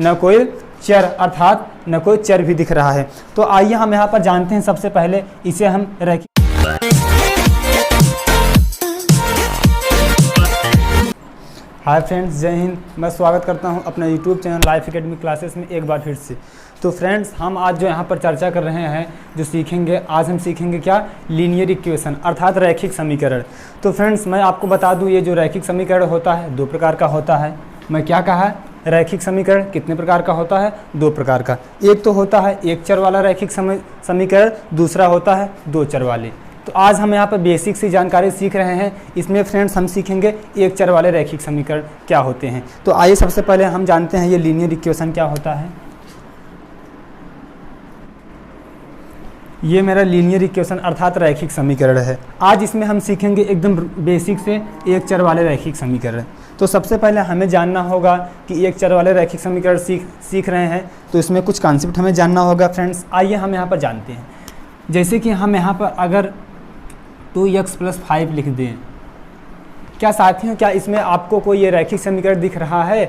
न कोई चर अर्थात न कोई चर भी दिख रहा है। तो आइए हम यहाँ पर जानते हैं सबसे पहले इसे हम रैखिक। हाय फ्रेंड्स, जय हिंद। मैं स्वागत करता हूं अपना YouTube channel life academy classes में एक बार फिर से। तो फ्रेंड्स, हम आज जो यहां पर चर्चा कर रहे हैं, जो सीखेंगे, आज हम सीखेंगे क्या, लीनियर इक्वेशन अर्थात रैखिक समीकरण। तो फ्रेंड्स, मैं आपको बता दूं, ये जो रैखिक समीकरण होता है दो प्रकार का होता है। मैं क्या कहा, रैखिक समीकरण कितने प्रकार का होता है, दो प्रकार का। एक तो होता है एक चर वाला रैखिक समीकरण, दूसरा होता है दो चर वाले। तो आज हम यहाँ पर बेसिक सी जानकारी सीख रहे हैं। इसमें फ्रेंड्स हम सीखेंगे एक चर वाले रैखिक समीकरण क्या होते हैं। तो आइए सबसे पहले हम जानते हैं ये लीनियर इक्वेशन क्या होता है। ये मेरा लीनियर इक्वेशन अर्थात रैखिक समीकरण है। आज इसमें हम सीखेंगे एकदम बेसिक से एक चर वाले रैखिक समीकरण। तो सबसे पहले हमें जानना होगा कि एक चर वाले रैखिक समीकरण सीख रहे हैं, तो इसमें कुछ कॉन्सेप्ट हमें जानना होगा। फ्रेंड्स, आइए हम यहाँ पर जानते हैं। जैसे कि हम यहाँ पर अगर 2x + 5 लिख दें, क्या साथियों, क्या इसमें आपको कोई ये रैखिक समीकरण दिख रहा है?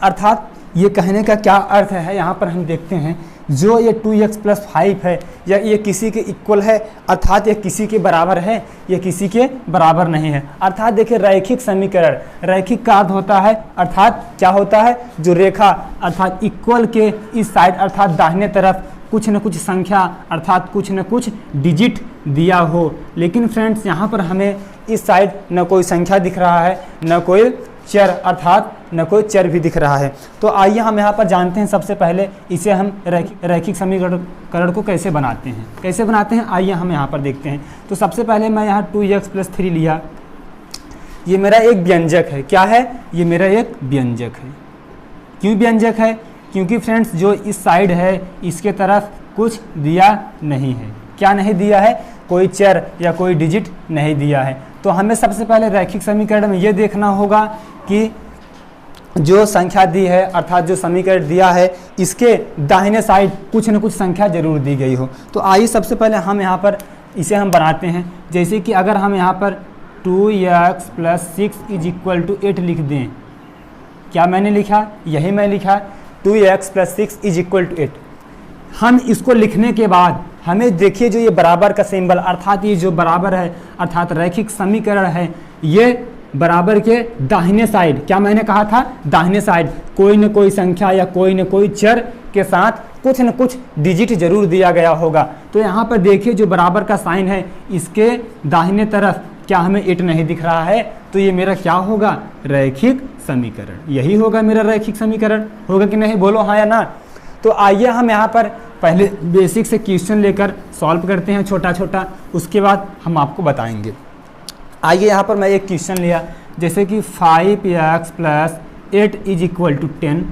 अर्थात ये कहने का क्या अर्थ है, यहाँ पर हम देखते हैं जो ये 2x + 5 है, या ये किसी के इक्वल है, अर्थात ये किसी के बराबर है, ये किसी के बराबर नहीं है। अर्थात देखिए, रैखिक समीकरण, रैखिक का अर्थ होता है, अर्थात क्या होता है, जो रेखा अर्थात इक्वल के इस साइड अर्थात दाहिने तरफ कुछ न कुछ संख्या अर्थात कुछ न कुछ डिजिट दिया हो। लेकिन फ्रेंड्स, यहाँ पर हमें इस साइड न कोई संख्या दिख रहा है, न कोई चर अर्थात न कोई चर भी दिख रहा है। तो आइए हम यहाँ पर जानते हैं सबसे पहले इसे हम रैखिक समीकरण को कैसे बनाते हैं, आइए हम यहाँ पर देखते हैं। तो सबसे पहले मैं यहाँ 2x + 3 लिया। ये मेरा एक व्यंजक है। क्या है? ये मेरा एक व्यंजक है। क्यों व्यंजक है? क्योंकि फ्रेंड्स, जो इस साइड है इसके तरफ कुछ दिया नहीं है। क्या नहीं दिया है? कोई चर या कोई डिजिट नहीं दिया है। तो हमें सबसे पहले रैखिक समीकरण में ये देखना होगा कि जो संख्या दी है अर्थात जो समीकरण दिया है, इसके दाहिने साइड कुछ न कुछ संख्या जरूर दी गई हो। तो आइए सबसे पहले हम यहाँ पर इसे हम बनाते हैं। जैसे कि अगर हम यहाँ पर 2x + 6 = 8 लिख दें, क्या मैंने लिखा? यही मैं लिखा, 2x + 6 = 8। हम इसको लिखने के बाद हमें देखिए, जो ये बराबर का सिंबल अर्थात ये जो बराबर है अर्थात रैखिक समीकरण है, ये बराबर के दाहिने साइड, क्या मैंने कहा था, दाहिने साइड कोई न कोई संख्या या कोई न कोई चर के साथ कुछ न कुछ डिजिट जरूर दिया गया होगा। तो यहाँ पर देखिए, जो बराबर का साइन है इसके दाहिने तरफ क्या हमें 8 नहीं दिख रहा है? तो ये मेरा क्या होगा? रैखिक समीकरण। यही होगा मेरा रैखिक समीकरण। होगा कि नहीं? बोलो हाँ या ना। तो आइए हम यहाँ पर पहले बेसिक से क्वेश्चन लेकर सॉल्व करते हैं छोटा छोटा, उसके बाद हम आपको बताएंगे। आइए यहाँ पर मैं एक क्वेश्चन लिया, जैसे कि 5x + 8 = 10।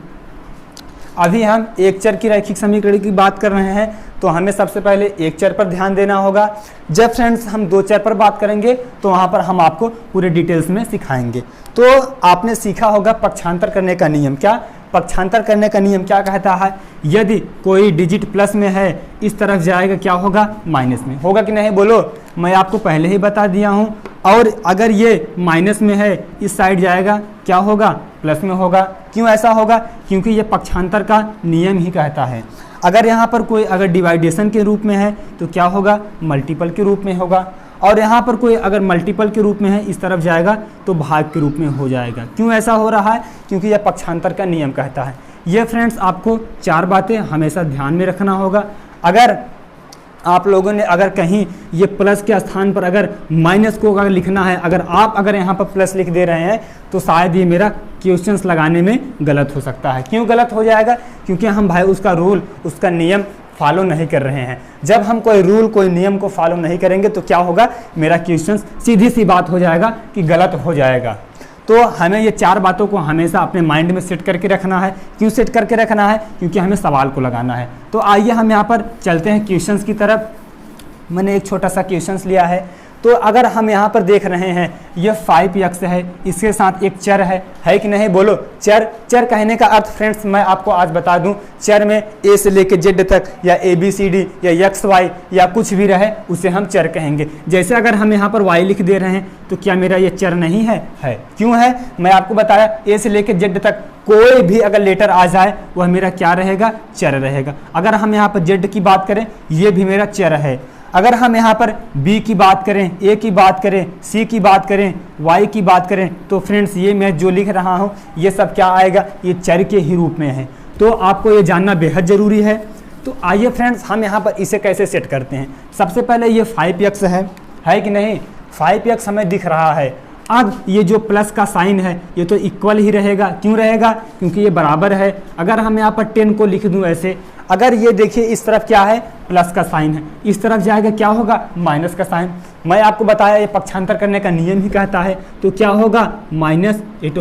अभी हम एक चर की रैखिक समीकरण की बात कर रहे हैं, तो हमें सबसे पहले एक चर पर ध्यान देना होगा। जब फ्रेंड्स हम दो चर पर बात करेंगे तो वहाँ पर हम आपको पूरे डिटेल्स में सिखाएंगे। तो आपने सीखा होगा पक्षांतर करने का नियम। क्या पक्षांतर करने का नियम क्या कहता है? यदि कोई डिजिट प्लस में है, इस तरफ जाएगा, क्या होगा? माइनस में। होगा कि नहीं? बोलो। मैं आपको पहले ही बता दिया हूँ। और अगर ये माइनस में है, इस साइड जाएगा, क्या होगा? प्लस में होगा। क्यों ऐसा होगा? क्योंकि ये पक्षांतर का नियम ही कहता है। अगर यहाँ पर कोई अगर डिवाइडेशन के रूप में है तो क्या होगा? मल्टीपल के रूप में होगा। और यहाँ पर कोई अगर मल्टीपल के रूप में है, इस तरफ जाएगा तो भाग के रूप में हो जाएगा। क्यों ऐसा हो रहा है? क्योंकि यह पक्षांतर का नियम कहता है। ये फ्रेंड्स, आपको 4 बातें हमेशा ध्यान में रखना होगा। अगर आप लोगों ने अगर कहीं ये प्लस के स्थान पर अगर माइनस को अगर लिखना है, अगर यहाँ पर प्लस लिख दे रहे हैं, तो शायद ये मेरा क्वेश्चंस लगाने में गलत हो सकता है। क्यों गलत हो जाएगा? क्योंकि हम भाई उसका रूल, उसका नियम फॉलो नहीं कर रहे हैं। जब हम कोई रूल, कोई नियम को फॉलो नहीं करेंगे तो क्या होगा? मेरा क्वेश्चन सीधी सी बात हो जाएगा कि गलत हो जाएगा। तो हमें ये 4 बातों को हमेशा अपने माइंड में सेट करके रखना है। क्यों सेट करके रखना है? क्योंकि हमें सवाल को लगाना है। तो आइए हम यहाँ पर चलते हैं क्वेश्चंस की तरफ। मैंने एक छोटा सा क्वेश्चंस लिया है। तो अगर हम यहाँ पर देख रहे हैं ये 5x है, इसके साथ एक चर है कि नहीं बोलो। चर कहने का अर्थ फ्रेंड्स मैं आपको आज बता दूं, चर में a से लेके z तक या ABCD या XY या कुछ भी रहे उसे हम चर कहेंगे। जैसे अगर हम यहाँ पर y लिख दे रहे हैं तो क्या मेरा ये चर नहीं है? क्यों है? मैं आपको बताया a से लेके z तक कोई भी अगर लेटर आ जाए वह मेरा क्या रहेगा? चर रहेगा। अगर हम यहाँ पर z की बात करें ये भी मेरा चर है। अगर हम यहाँ पर b की बात करें, a की बात करें, c की बात करें, y की बात करें तो फ्रेंड्स ये मैं जो लिख रहा हूँ ये सब क्या आएगा? ये चर के ही रूप में है। तो आपको ये जानना बेहद ज़रूरी है। तो आइए फ्रेंड्स हम यहाँ पर इसे कैसे सेट करते हैं। सबसे पहले ये 5x है कि नहीं? 5x हमें दिख रहा है। अब ये जो प्लस का साइन है ये तो इक्वल ही रहेगा। क्यों रहेगा? क्योंकि ये बराबर है। अगर हम यहाँ पर 10 को लिख दूं ऐसे, अगर ये देखिए इस तरफ क्या है? प्लस का साइन है, इस तरफ जाएगा क्या होगा? माइनस का साइन। मैं आपको बताया ये पक्षांतर करने का नियम ही कहता है, तो क्या होगा? -8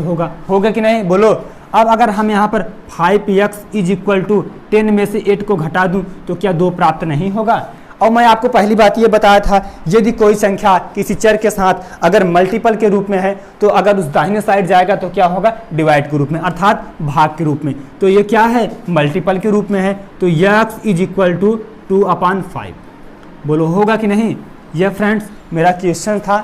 होगा कि नहीं बोलो। अब अगर हम यहाँ पर 5x = 10 में से 8 को घटा दूं तो क्या 2 प्राप्त नहीं होगा? और मैं आपको पहली बात ये बताया था, यदि कोई संख्या किसी चर के साथ अगर मल्टीपल के रूप में है तो अगर उस दाहिने साइड जाएगा तो क्या होगा? डिवाइड के रूप में, अर्थात भाग के रूप में। तो ये क्या है? मल्टीपल के रूप में है। तो x = 2/5 बोलो होगा कि नहीं? यह फ्रेंड्स मेरा क्वेश्चन था।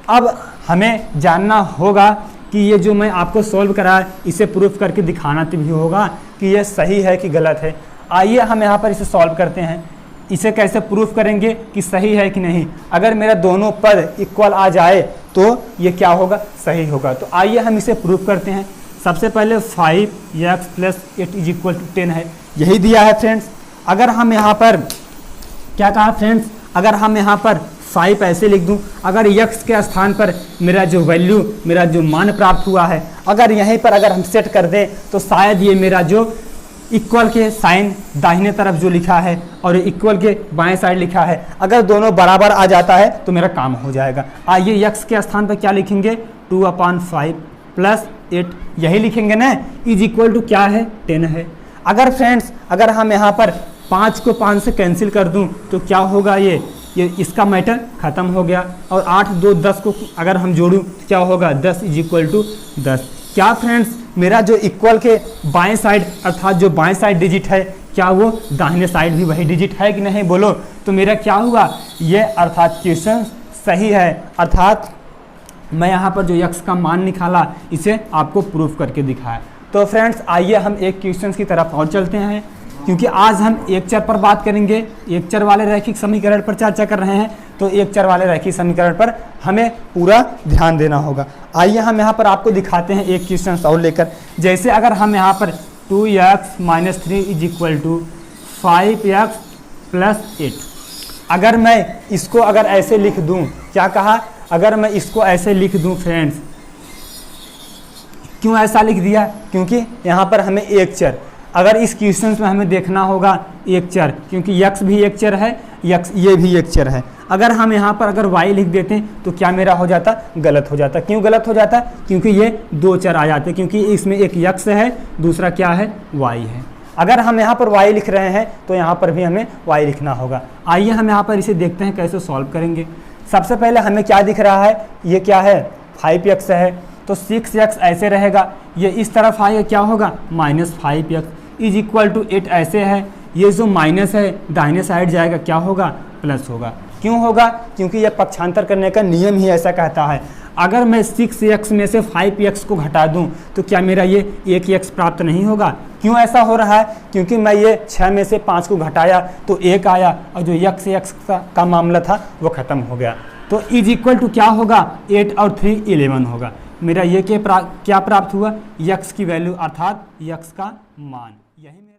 अब हमें जानना होगा कि ये जो मैं आपको सॉल्व कराया इसे प्रूफ करके दिखाना भी होगा कि ये सही है कि गलत है। आइए हम यहाँ पर इसे सॉल्व करते हैं। इसे कैसे प्रूफ करेंगे कि सही है कि नहीं? अगर मेरा दोनों पद इक्वल आ जाए तो ये क्या होगा? सही होगा। तो आइए हम इसे प्रूफ करते हैं। सबसे पहले 5x + 8 = 10 है, यही दिया है फ्रेंड्स। अगर हम यहाँ पर क्या कहा फ्रेंड्स? अगर हम यहाँ पर 5 ऐसे लिख दूं, अगर x के स्थान पर मेरा जो वैल्यू, मेरा जो मान प्राप्त हुआ है, अगर यहीं पर अगर हम सेट कर दें तो शायद ये मेरा जो इक्वल के साइन दाहिने तरफ जो लिखा है और इक्वल के बाएं साइड लिखा है, अगर दोनों बराबर आ जाता है तो मेरा काम हो जाएगा। आइए x के स्थान पर क्या लिखेंगे? 2/5 + 8 यही लिखेंगे ना। = क्या है? 10 है। अगर फ्रेंड्स अगर हम यहाँ पर 5 को 5 से कैंसिल कर दूं तो क्या होगा? ये इसका मैटर ख़त्म हो गया। और 8, 2, 10 को अगर हम जोड़ूं क्या होगा? 10 = 10। क्या फ्रेंड्स मेरा जो इक्वल के बाएं साइड अर्थात जो बाएं साइड डिजिट है क्या वो दाहिने साइड भी वही डिजिट है कि नहीं बोलो। तो मेरा क्या हुआ? ये अर्थात क्वेश्चन सही है। अर्थात मैं यहाँ पर जो x का मान निकाला इसे आपको प्रूफ करके दिखाया। तो फ्रेंड्स आइए हम एक क्वेश्चन की तरफ और चलते हैं, क्योंकि आज हम एक चर पर बात करेंगे। एक चर वाले रैखिक समीकरण पर चर्चा कर रहे हैं, तो एक चर वाले रैखिक समीकरण पर हमें पूरा ध्यान देना होगा। आइए हम यहाँ पर आपको दिखाते हैं एक क्वेश्चन और लेकर। जैसे अगर हम यहाँ पर 2x - 3 = 5x + 8, अगर मैं इसको अगर ऐसे लिख दूँ, क्या कहा? अगर मैं इसको ऐसे लिख दूँ फ्रेंड्स, क्यों ऐसा लिख दिया? क्योंकि यहाँ पर हमें एक चर, अगर इस क्वेश्चन में हमें देखना होगा एक चर, क्योंकि x भी एक चर है, x ये भी एक चर है। अगर हम यहाँ पर अगर y लिख देते हैं तो क्या मेरा हो जाता? गलत हो जाता। क्यों गलत हो जाता? क्योंकि ये 2 चर आ जाते, क्योंकि इसमें एक x है, दूसरा क्या है? y है। अगर हम यहाँ पर y लिख रहे हैं तो यहाँ पर भी हमें y लिखना होगा। आइए हम यहाँ पर इसे देखते हैं कैसे सॉल्व करेंगे। सबसे पहले हमें क्या दिख रहा है? ये क्या है? 5x है, तो 6x ऐसे रहेगा। ये इस तरफ आएगा क्या होगा? -5x = 8 ऐसे है। ये जो माइनस है दाहिने साइड जाएगा क्या होगा? प्लस होगा। क्यों होगा? क्योंकि यह पक्षांतर करने का नियम ही ऐसा कहता है। अगर मैं 6x में से 5x को घटा दूं तो क्या मेरा ये 1x प्राप्त नहीं होगा? क्यों ऐसा हो रहा है? क्योंकि मैं ये 6 में से 5 को घटाया तो 1 आया, और जो x का मामला था वो ख़त्म हो गया। तो = क्या होगा? 8 और 3 11 होगा। मेरा ये क्या प्राप्त हुआ? x की वैल्यू अर्थात x का मान। यही